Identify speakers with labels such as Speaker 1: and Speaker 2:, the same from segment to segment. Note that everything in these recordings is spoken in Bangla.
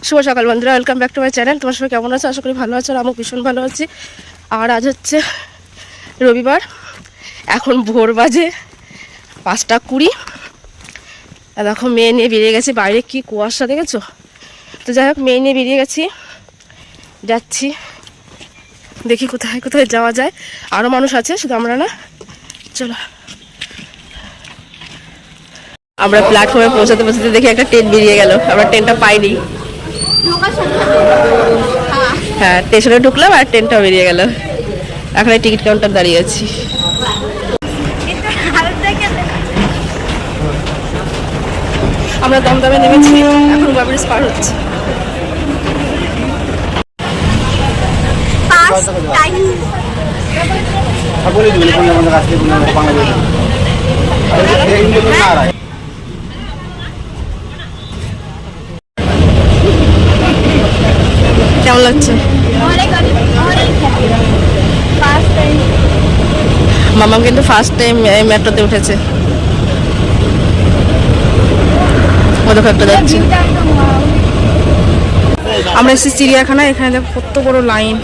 Speaker 1: শুভ সকাল বন্ধুরা, welcome back to my channel. তোমার সবাই কেমন আছো? আশা করি ভালো আছো। আর আমি ভীষণ ভালো আছি। আর আজ হচ্ছে রবিবার। এখন ভোর বাজে 5:20। দেখো মেয়ে নিয়ে বেরিয়ে গেছি। বাইরে কি কুয়াশা দেখেছো? তো যাই হোক, মেয়ে নিয়ে বেরিয়ে গেছি, যাচ্ছি। দেখি কোথায় কোথায় যাওয়া যায়। আরও মানুষ আছে, শুধু আমরা না। চলো। আমরা প্ল্যাটফর্মে পৌঁছাতে পৌঁছাতে দেখি একটা ট্রেন বেরিয়ে গেল। আমরা ট্রেনটা পাইনি। হ্যাঁ, স্টেশনে ঢুকলাম আর ট্রেনটাও বেরিয়ে গেল। এখন টিকিট কাউন্টার দাঁড়িয়ে আছি। আমরা দমদমে নেমেছি, এখন ব্রিজ পার হচ্ছে। কেমন লাগছে? মামা কিন্তু ফার্স্ট টাইম মেট্রোতে উঠেছে। একটা যাচ্ছে। আমরা এসেছি চিড়িয়াখানা। এখানে দেখো কত বড় লাইন।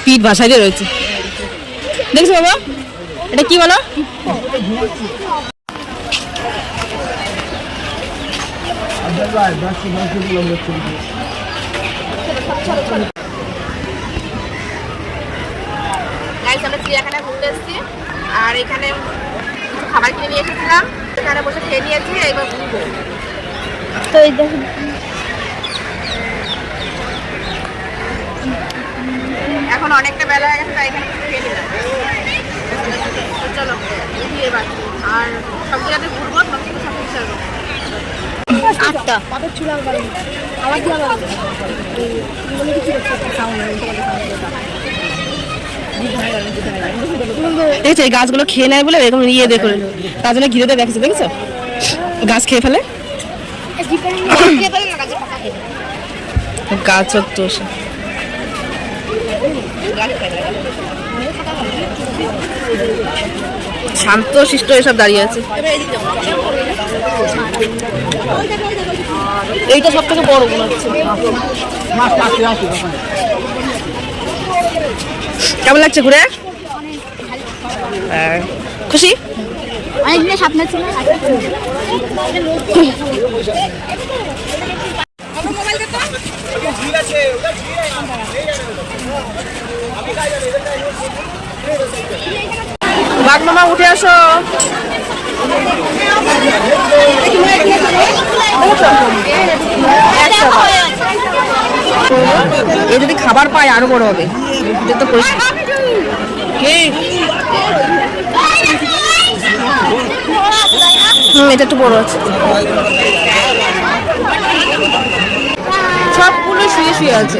Speaker 1: পিঠ ভাষায় দিয়ে রয়েছে, দেখছো বাবা? এটা কি বলো? আমরা চিড়িয়াখানায় ঘুরতে এসেছি, আর এখানে খাবার কিনে নিয়ে এসেছিলাম। এখানে বসে খেয়ে নিয়েছি। এবার ঘুরবো। তো এই দেখুন, এখন অনেকটা বেলা হয়ে গেছে, তাই এখানে খেয়ে নিলাম। চলো এবার, আর সব জায়গাতে ঘুরবো, সব কিছু সব কিছু করবো। 8টা পাতের চুলা আমার কি আলাদা দেখছো? এই গাছগুলো খেয়ে নেয় বলে এরকম ইয়ে দেখো, তার জন্য ঘিরে দিয়ে দেখেছো। দেখেছো গাছ খেয়ে ফেলে। গাছ তো শান্ত শিষ্ট এসব দাঁড়িয়ে আছে। এইটা সব থেকে বড় মনে হচ্ছে। কেমন লাগছে ঘুরে? খুশি? অনেকদিনের স্বপ্ন ছিল। বাঘ মামা উঠে আসো। এ যদি খাবার পায় আরো বড় হবে। এটা তো এটা একটু বড় আছে। সবগুলো শুয়ে শুয়ে আছে,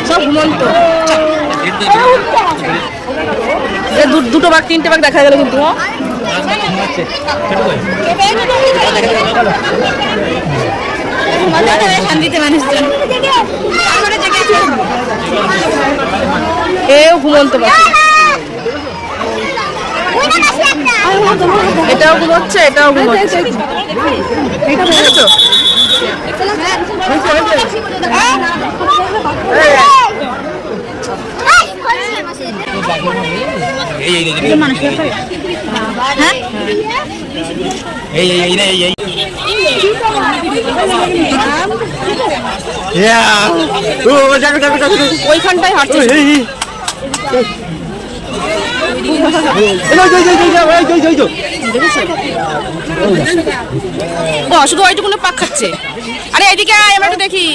Speaker 1: সব ঘুমন্ত। দুটো বাঘ, 3টে বাঘ দেখা গেল কিন্তু। এও ঘুমন্ত পাখি। এটাও ঘুমোচ্ছে, এটাও ঘুমোচ্ছে। ওইখানটায় হাঁটছে। শুধু ওইটুকুনে পাক খাচ্ছে। আরে এদিকে আয়, আমরা একটু দেখি।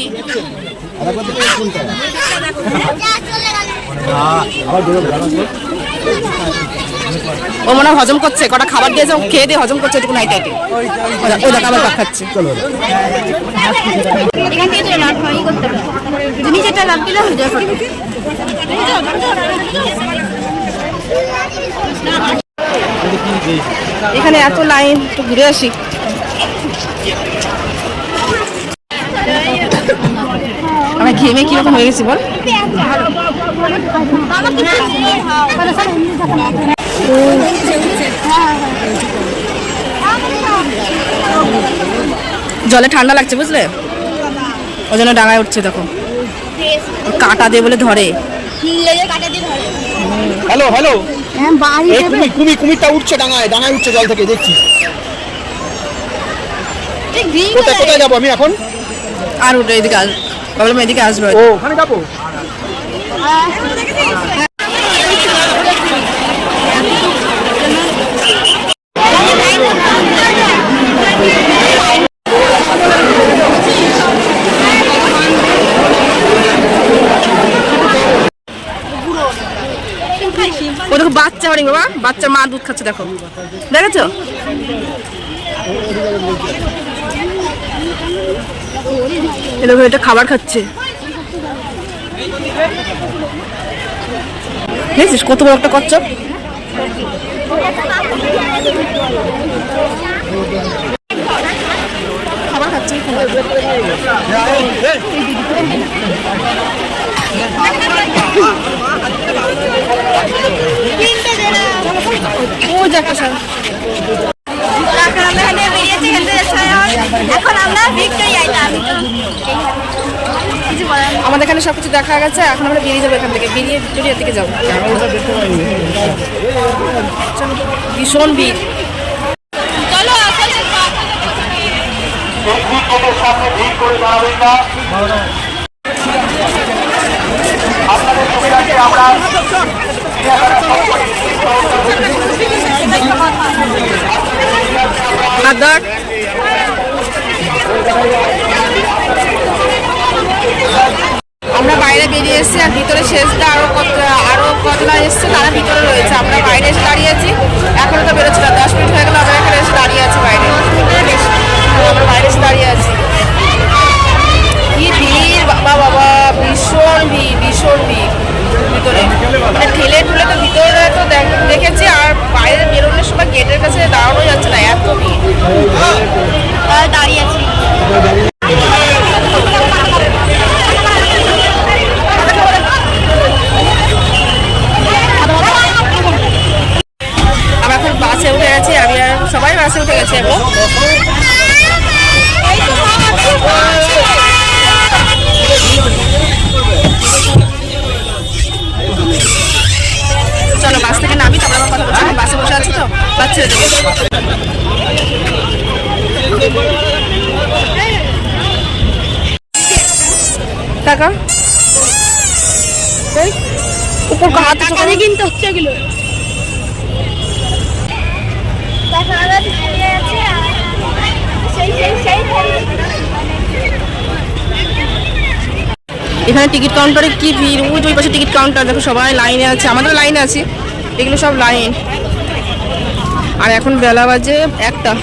Speaker 1: ও মনে হজম করছে, কটা খাবার দিয়েছে, খেয়ে দিয়ে হজম করছে। এটুকু নাইটে ও দেখ আবার পাক খাচ্ছে। এখানে এত লাইন, একটু ঘুরে আসি। আমরা নেমে কিরকম হয়ে গেছি বল। জলে ঠান্ডা লাগছে বুঝলে, ওই জন্য ডাঙায় উঠছে। দেখো কাটা দিয়ে বলে ধরে।
Speaker 2: হ্যালো হ্যালো, কুমিরটা উঠছে ডাঙায়, ডাঙায় উঠছে জল থেকে দেখছি। কোথায় যাবো আমি এখন?
Speaker 1: আর ওটা এদিকে আস, ভাবলাম এদিকে আসবে।
Speaker 2: ও ওখানে যাবো।
Speaker 1: ও দেখো বাচ্চা হরিণ বাবা, বাচ্চা মা দুধ খাচ্ছে দেখো, দেখেছো? দেখো এটা খাবার খাচ্ছে, দেখছিস কত বড় একটা কচ্ছপ। খাবার খাচ্ছে ও যাকে স্যার। আমাদের এখানে সবকিছু দেখা গেছে, এখন আমরা বেরিয়ে যাবো এখান থেকে, বেরিয়ে ভিক্টোরিয়ার দিকে যাবো। ভীষণ ভিড়। আমরা বাইরে বেরিয়ে এসেছি, আর ভিতরে শেষটা আরো কতলা এসছে, তারা ভিতরে রয়েছে। আমরা বাইরে এসে দাঁড়িয়েছি, এখনো তো বেরোচ্ছি না, 10 মিনিট হয়ে গেল আমরা এখানে এসে দাঁড়িয়ে আছি বাইরে। আমরা বাইরে এসে দাঁড়িয়ে আছি। কি ভিড় বাবা বাবা, ভীষণ ভিড়, ভীষণ ভিড় ভিতরে। মানে ঠেলে ঠুলে তো ভিতরে তো দেখেছি, আর বাইরে বেরোনোর সময় গেটের কাছে দাঁড়ানো যাচ্ছে না, এত ভিড়। দাঁড়িয়ে আছি। আমরা এখন বাসে উঠে গেছি, আমি আর সবাই বাসে উঠে গেছি। এবং চলো বাস থেকে নামি, তারপর আমার কথা বলছি। বাসে বসে আছি তো, বাস ছেড়ে দেবো। টাকা উপর হাতে কিনতে হচ্ছে এগুলো। এখানে টিকিট কাউন্টারে কি ভিড়, ওই পাশে টিকিট কাউন্টার দেখো, সবাই লাইনে আছে, আমাদের লাইনে আছি, এগুলো সব লাইন। আর এখন বেলা বাজে 1টা।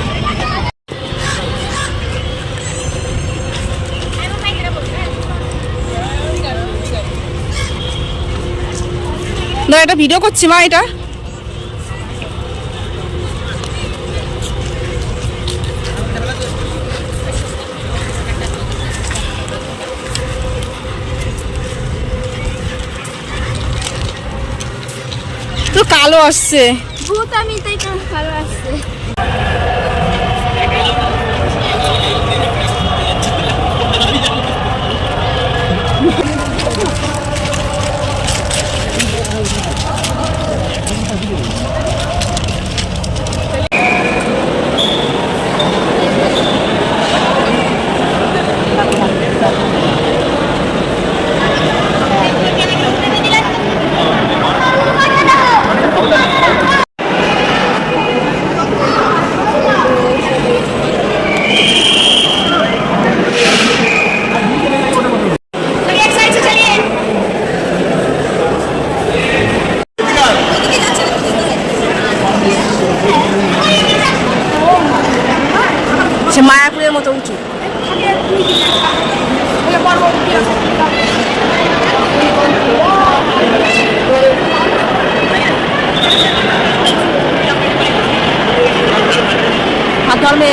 Speaker 1: না এটা ভিডিও করছি মা, এটা তো কালো আসছে, ভূত আমি তাই কালো আসছে। মায়াপুরের মতো উঁচু। হাত ধরবে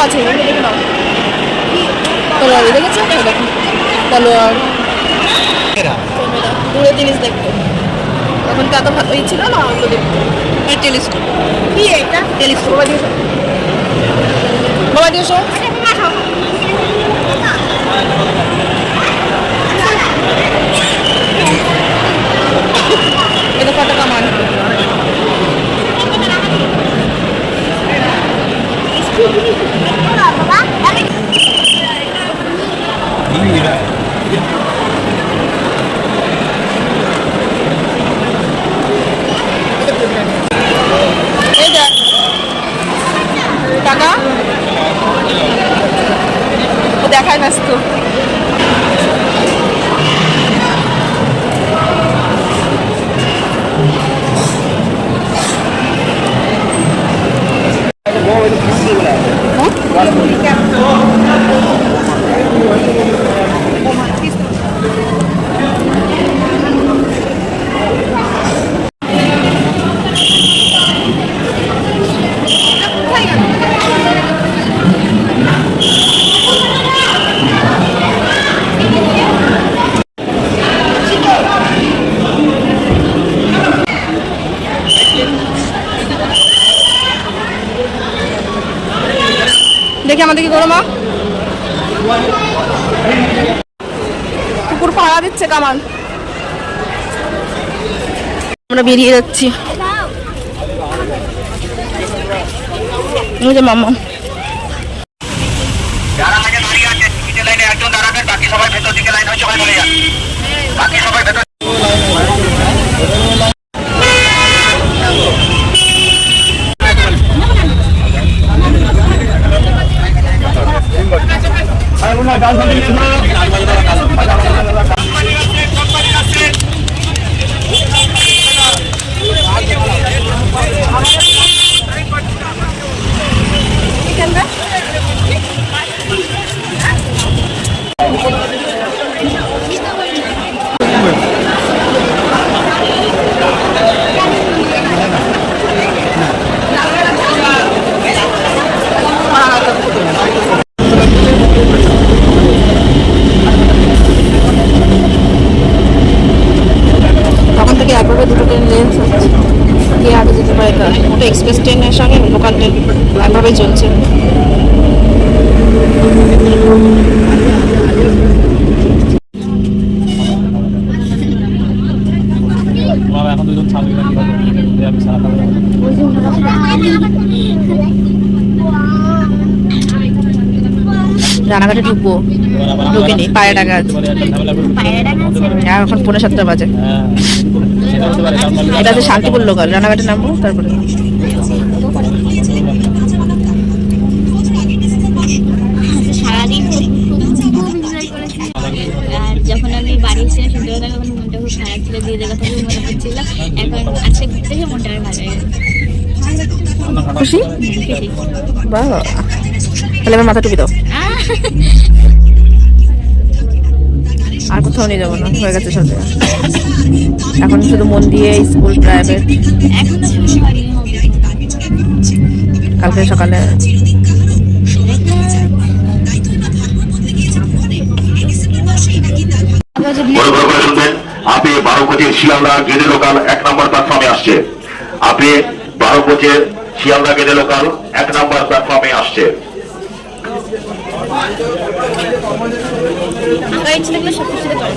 Speaker 1: আছে, দেখে নাও। তলোয়ার দেখেছো? দেখো তলোয়ার, দূরে জিনিস দেখতে। তখন তো এত ভালো ছিল না ওগুলো দেখতে। টেলিস্কোপ, কি এটা? টেলিস্কোপ। বাবা দিয়েছো, এটা কত কামান। এই দেখ টাকা দেখায় না তো। দেখি আমাদের কি করো মা, কুকুর পাড়া দিচ্ছে কামান। আমরা বেরিয়ে যাচ্ছি। মামা
Speaker 3: যারা আগে দাঁড়িয়ে আছে টিকিটের লাইনে একজন দাঁড়াবেন, বাকি সবাই ভেতর দিকে লাইন হয়ে সবাই চলে যান, বাকি সবাই ভেতর।
Speaker 1: তখন থেকে একভাবে দুটো ট্রেন লেন্স হচ্ছে, কে আগে যেতে পারে তার। ওটা এক্সপ্রেস ট্রেনের সঙ্গে লোকাল ট্রেন একভাবেই চলছে।
Speaker 4: এখন দুজন ছাড়বে না, আমি সারা
Speaker 1: রানাঘাটে ঢুকবো, ঢুকিনি, পায়ে টাকা আছে। এখন 7:45 বাজে। এটা হচ্ছে শান্তিপুর লোকাল, রানাঘাটে নামবো তারপরে।
Speaker 5: সারাদিন খুব এনজয় করেছি। আর যখন আমি বাড়ি এসেছিলাম সন্ধ্যাবেলা তখন মনটা খুব খারাপ ছিল, দিদিদের কথা খুব মনে পড়ছিল। এখন আজকে ঘুরতে গিয়ে মনটা আর ভালো হয়ে গেছে।
Speaker 1: খুশি?
Speaker 5: খুশি।
Speaker 1: বাহ, তাহলে আমার মাথা টুপি দাও। আর কোথাও নিয়ে যাবো না, হয়ে গেছে সব জায়গা। এখন শুধু মন দিয়ে স্কুল, প্রাইভেট।
Speaker 5: এখন তো শুরু হয়নি, হবে।
Speaker 1: কালকে সকালে
Speaker 3: বড় বড় করে শুনবেন, আপনি 12 কোচের শিয়ালদা গেদে লোকাল 1 নম্বর প্ল্যাটফর্মে আসছে। আপনি 12 কোচের শিয়ালদা গেদে লোকাল 1 নম্বর প্ল্যাটফর্মে আসছে।
Speaker 5: আমার ইচ্ছে থাকলে সব কিছুতে পারে।